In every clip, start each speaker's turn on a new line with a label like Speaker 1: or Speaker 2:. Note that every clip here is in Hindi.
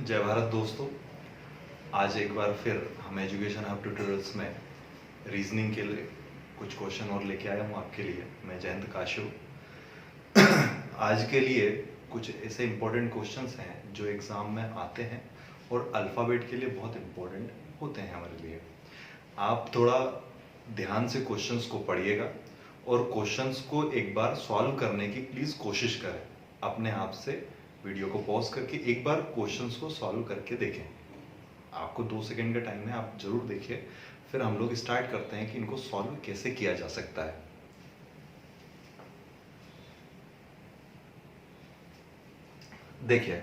Speaker 1: जय भारत दोस्तों। आज एक बार फिर हम एजुकेशन हब ट्यूटोरियल्स में रीजनिंग के लिए कुछ क्वेश्चन और लेके आया हूँ आपके लिए। मैं जयंत काशु। आज के लिए कुछ ऐसे इम्पोर्टेंट क्वेश्चंस हैं जो एग्ज़ाम में आते हैं और अल्फ़ाबेट के लिए बहुत इम्पोर्टेंट होते हैं हमारे लिए। आप थोड़ा ध्यान से क्वेश्चंस को पढ़िएगा और क्वेश्चंस को एक बार सॉल्व करने की प्लीज़ कोशिश करें। अपने आप से वीडियो को पॉज करके एक बार क्वेश्चंस को सॉल्व करके देखें। आपको 2 सेकंड का टाइम है, आप जरूर देखिए। फिर हम लोग स्टार्ट करते हैं कि इनको सॉल्व कैसे किया जा सकता है। देखिए,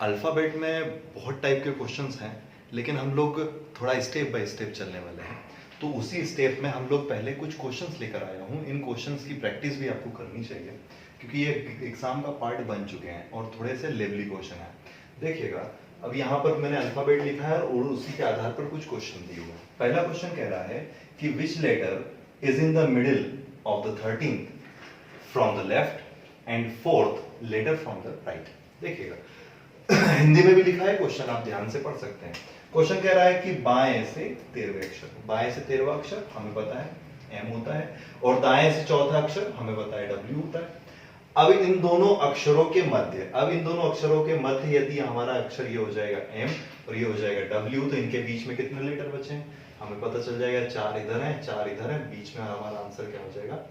Speaker 1: अल्फ़ाबेट में बहुत टाइप के क्वेश्चंस हैं, लेकिन हम लोग थोड़ा स्टेप बाय स्टेप चलने वाले हैं। तो उसी स्टेप में हम लोग पहले कुछ क्वेश्चंस लेकर आया हूँ। इन क्वेश्चंस की प्रैक्टिस भी आपको करनी चाहिए, क्योंकि ये एग्जाम का पार्ट बन चुके हैं और थोड़े से लेवली क्वेश्चन है। देखिएगा, अब यहाँ पर मैंने अल्फ़ाबेट लिखा है और उसी के आधार पर कुछ क्वेश्चन दिए हुए हैं। पहला क्वेश्चन कह रहा है कि which letter is in the middle of the 13th from the left and 4th letter from the right. देखिएगा, हिंदी में भी लिखा है क्वेश्चन, आप ध्यान से पढ़ सकते हैं। क्वेश्चन कह रहा है कि बाएं से 13वें अक्षर, बाएं से 13वां अक्षर हमें पता है M होता है, और दाएं से चौथा अक्षर हमें पता है W होता है। अब इन दोनों अक्षरों के मध्य यदि हमारा अक्षर ये हो जाएगा M और ये हो जाएगा W, तो इनके बीच में कितने लेटर बचे हैं हमें पता चल जाएगा। 4 इधर हैं, 4 इधर हैं, बीच में हमारा आंसर क्या हो जाएगा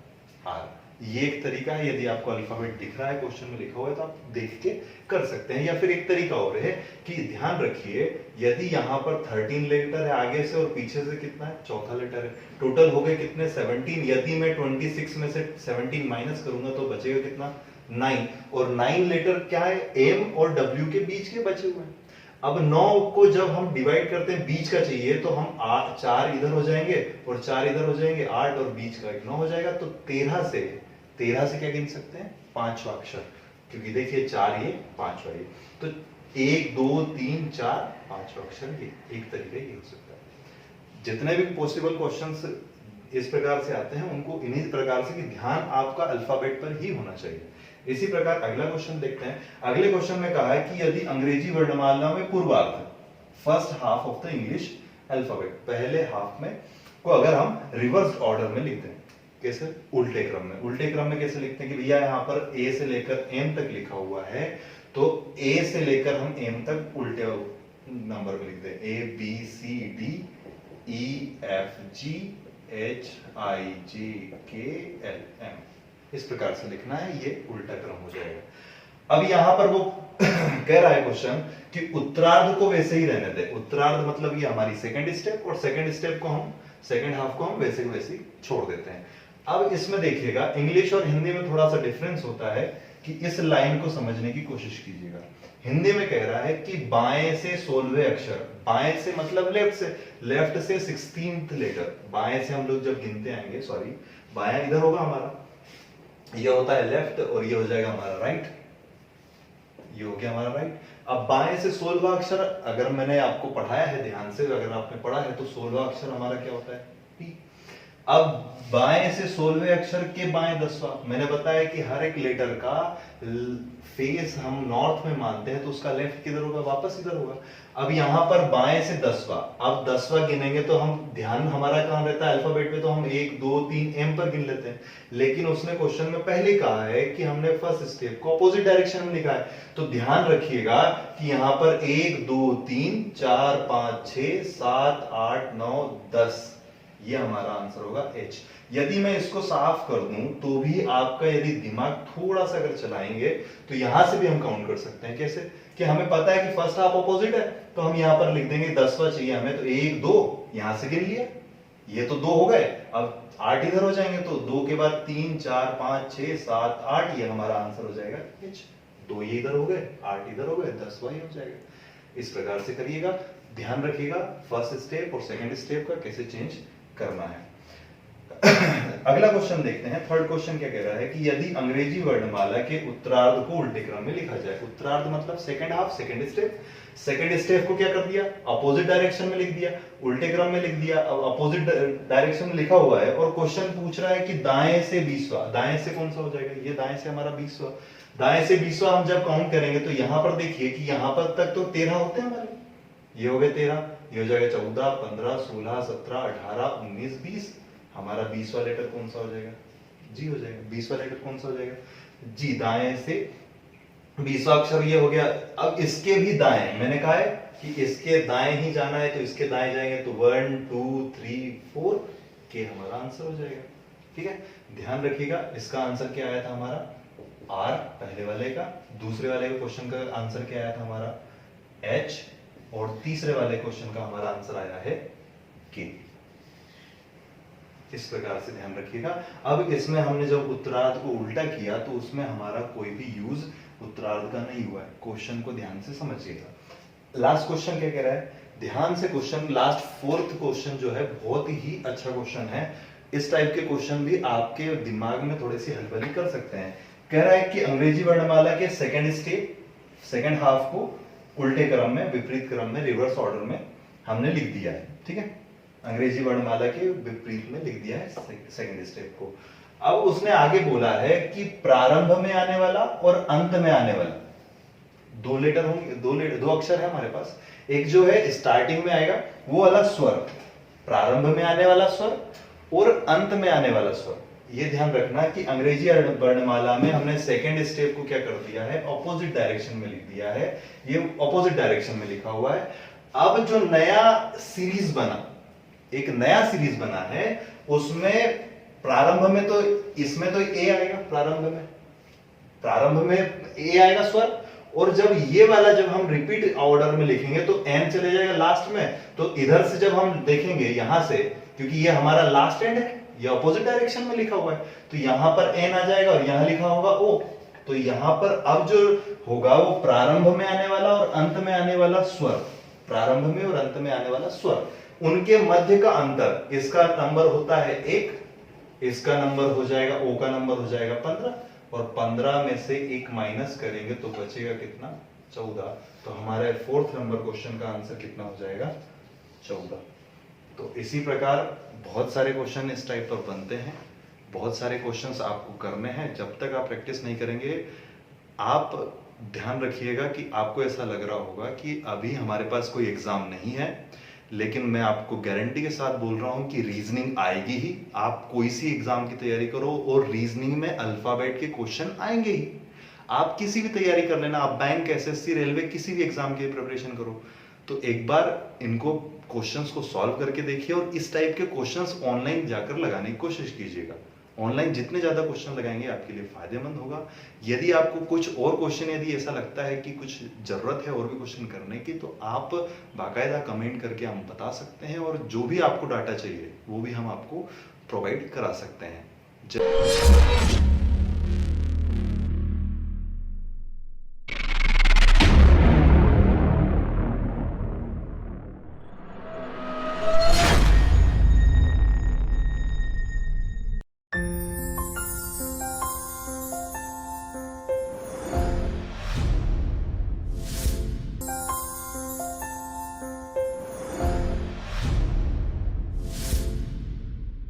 Speaker 1: R। ये एक तरीका है, यदि आपको अल्फाबेट दिख रहा है, क्वेश्चन में लिखा हुआ है, तो आप देख के कर सकते हैं। या फिर एक तरीका और है कि ध्यान रखिए, यदि यहाँ पर 13 लेटर है आगे से और पीछे से कितना है, चौथा लेटर है, टोटल हो गए कितने 17। यदि मैं 26 में से 17 माइनस करूंगा तो बचेगा कितना 9, और 9 लेटर क्या है M और W के बीच के बचे हुए हैं। अब 9 को जब हम डिवाइड करते हैं, बीच का चाहिए, तो हम 4 इधर हो जाएंगे और 4 इधर हो जाएंगे, 8 और बीच का 9 हो जाएगा। तो 13 से क्या गिन सकते हैं, 5वां अक्षर, क्योंकि देखिए 4 ये 5वां ये, तो 1 2 3 4 5वां अक्षर ये एक तरीका ये हो सकता है। जितने भी पॉसिबल क्वेश्चंस इस प्रकार से आते हैं, उनको इन्हीं प्रकार से कि ध्यान आपका अल्फाबेट पर ही होना चाहिए। इसी प्रकार अगला क्वेश्चन देखते हैं। अगले क्वेश्चन में कहा है कि यदि अंग्रेजी वर्णमाला में पूर्वार्ध, first half of the English alphabet, पहले हाफ में को अगर हम रिवर्स ऑर्डर में लिखते हैं, कैसे, उल्टे क्रम में। उल्टे क्रम में कैसे लिखते हैं कि भैया यहाँ पर A से लेकर M तक लिखा हुआ है, तो A से लेकर हम M तक उल्टे नंबर में लिखते हैं, A B C D E F G H I J K L M, इस प्रकार से लिखना है, ये उल्टा क्रम हो जाएगा। अब यहां पर वो कह रहा है क्वेश्चन कि उत्तरार्ध को वैसे ही रहने दे। उत्तरार्ध मतलब ये हमारी सेकंड स्टेप, और सेकंड स्टेप को हम, सेकंड हाफ को हम वैसे वैसे ही छोड़ देते हैं। अब इसमें देखिएगा, इंग्लिश और हिंदी में थोड़ा सा डिफरेंस होता है कि इस लाइन को समझने की कोशिश कीजिएगा। हिंदी में कह रहा है कि बाएं से 16वें अक्षर, बाएं से मतलब लेफ्ट से 16th लेटर, बाएं से हम लोग जब गिनते आएंगे, सॉरी, बायां इधर होगा हमारा, ये होता है लेफ्ट, और ये हो जाएगा हमारा राइट, ये हो गया हमारा राइट। अब बाएं से 16वां अक्षर, अगर मैंने आपको पढ़ाया है ध्यान से, अगर आपने पढ़ा है, तो 16वां अक्षर हमारा क्या होता है, P। अब बाएं से 16वें अक्षर के बाएं 10वां, मैंने बताया कि हर एक लेटर का फेस हम नॉर्थ में मानते हैं, तो उसका लेफ्ट किधर होगा, वापस इधर होगा। अब यहां पर बाएं से 10वां, अब 10वां गिनेंगे तो हम, ध्यान हमारा कहां रहता है अल्फाबेट में, तो हम 1 2 3 M पर गिन लेते हैं। लेकिन उसने क्वेश्चन में पहले कहा है कि हमने फर्स्ट स्टेप को अपोजिट डायरेक्शन में लिखा है, तो ध्यान रखिएगा कि यहां पर 1 2 3 4 5 6 7 8 9 10, ये हमारा आंसर होगा H। यदि मैं इसको साफ कर दूं तो भी आपका, यदि दिमाग थोड़ा सा अगर चलाएंगे, तो यहां से भी हम काउंट कर सकते हैं। कैसे, कि हमें पता है कि फर्स्ट हाफ अपोजिट है, तो हम यहां पर लिख देंगे 10वां चाहिए हमें, तो 1 2 यहां से गिन लिया, ये तो 2 हो गए, अब 8 इधर हो जाएंगे, तो 2 के बाद 3 4 5 6 7 8, ये हमारा आंसर हो जाएगा H। 2 ये इधर हो गए, 8 इधर हो गए, 10वां ही हो जाएगा। इस प्रकार से करिएगा, ध्यान रखिएगा फर्स्ट स्टेप और सेकंड स्टेप का कैसे चेंज करना है। अगला क्वेश्चन देखते हैं। थर्ड क्वेश्चन क्या कह रहा है कि यदि अंग्रेजी वर्णमाला के उत्तरार्ध को उल्टे क्रम में लिखा जाए, उत्तरार्ध मतलब second half, second step, second step को क्या कर दिया, अपोजिट डायरेक्शन में लिख दिया, उल्टे क्रम में लिख दिया। अब अपोजिट डायरेक्शन में लिखा हुआ है और क्वेश्चन पूछ रहा है कि दाएं से 20वां, दाएं से कौन सा हो जाएगा, ये दाएं से हमारा 20वां, दाएं से 20वां हम जब काउंट करेंगे तो यहां पर देखिए कि यहां पर तक तो 13 होते हैं हमारे, ये हो गए 13, ये हो जाएगा 14, 15, 16, 17, 18, 19, 20। हमारा 20वां लेटर कौन सा हो जाएगा? जी हो जाएगा। 20वां लेटर कौन सा हो जाएगा? जी। दाएं से 20वां अक्षर ये हो गया। अब इसके भी दाएं, मैंने कहा है कि इसके दाएं ही जाना है, तो इसके दाएं जाएंगे तो 1 2 3 4 के हमारा आंसर हो जाएगा। ठीक है, ध्यान रखिएगा इसका आंसर क्या आया था हमारा? आर पहले वाले का, दूसरे वाले क्वेश्चन का आंसर क्या आया था हमारा? एच, और तीसरे वाले क्वेश्चन का हमारा आंसर आया है के। इस प्रकार से ध्यान रखिएगा। अब इसमें हमने जब उत्तरार्ध को उल्टा किया तो उसमें हमारा कोई भी यूज उत्तरार्ध का नहीं हुआ है। क्वेश्चन को ध्यान से समझिएगा। लास्ट क्वेश्चन क्या कह रहा है? ध्यान से क्वेश्चन, लास्ट फोर्थ क्वेश्चन जो है बहुत ही अच्छा क्वेश्चन है। इस टाइप के क्वेश्चन भी आपके दिमाग में थोड़ी सी हलबली कर सकते हैं। कह रहा है कि अंग्रेजी वर्णमाला के सेकंड स्टेप, सेकंड हाफ को उल्टे क्रम में, विपरीत क्रम में, रिवर्स ऑर्डर में हमने लिख दिया है। ठीक है, अंग्रेजी वर्णमाला के विपरीत में लिख दिया है सेकंड स्टेप को। अब उसने आगे बोला है कि प्रारंभ में आने वाला और अंत में आने वाला दो लेटर होंगे, दो अक्षर है हमारे पास। एक जो है स्टार्टिंग में आएगा वो वाला स्वर, प्रारंभ में आने वाला स्वर और अंत में आने वाला स्वर। ये ध्यान रखना कि अंग्रेजी वर्णमाला में हमने सेकंड स्टेप को क्या कर दिया है? ऑपोजिट डायरेक्शन में लिख दिया है। ये ऑपोजिट डायरेक्शन में लिखा हुआ है। अब जो नया सीरीज बना, एक नया सीरीज बना है, उसमें प्रारंभ में तो, इसमें तो ए आएगा, प्रारंभ में ए आएगा स्वर, और जब ये वाला जब हम रिपीट ऑर्डर में लिखेंगे तो एन चले जाएगा लास्ट में। तो इधर से जब हम देखेंगे यहां से, क्योंकि ये हमारा लास्ट एंड है, ये ऑपोजिट डायरेक्शन में लिखा हुआ है, तो यहां पर एन आ जाएगा और यहां लिखा होगा ओ। तो यहां पर अब जो होगा वो प्रारंभ में आने वाला और अंत में आने वाला स्वर, प्रारंभ में और अंत में आने वाला स्वर, उनके मध्य का अंतर, इसका नंबर होता है 1, इसका नंबर हो जाएगा, ओ का नंबर हो जाएगा 15, और 15 में से 1 माइनस करेंगे तो बचेगा कितना? 14। तो हमारे फोर्थ नंबर क्वेश्चन का आंसर कितना हो जाएगा? 14। तो इसी प्रकार बहुत सारे क्वेश्चन इस टाइप पर बनते हैं। बहुत सारे क्वेश्चंस आपको करने हैं। जब तक आप प्रैक्टिस नहीं करेंगे, आप ध्यान रखिएगा कि आपको ऐसा लग रहा होगा कि अभी हमारे पास कोई एग्जाम नहीं है, लेकिन मैं आपको गारंटी के साथ बोल रहा हूं कि रीजनिंग आएगी ही। आप कोई सी एग्जाम की तैयारी करो और रीजनिंग में अल्फाबेट के क्वेश्चन आएंगे ही। आप किसी भी तैयारी कर लेना, आप बैंक, एसएससी, रेलवे, किसी भी एग्जाम की प्रिपरेशन करो, तो एक बार इनको क्वेश्चंस को सॉल्व करके देखिए, और इस टाइप के क्वेश्चंस ऑनलाइन जाकर लगाने की कोशिश कीजिएगा। ऑनलाइन जितने ज्यादा क्वेश्चन लगाएंगे आपके लिए फायदेमंद होगा। यदि आपको कुछ और क्वेश्चन, यदि ऐसा लगता है कि कुछ जरूरत है और भी क्वेश्चन करने की, तो आप बाकायदा कमेंट करके हम बता सकते हैं, और जो भी आपको डाटा चाहिए वो भी हम आपको प्रोवाइड करा सकते हैं।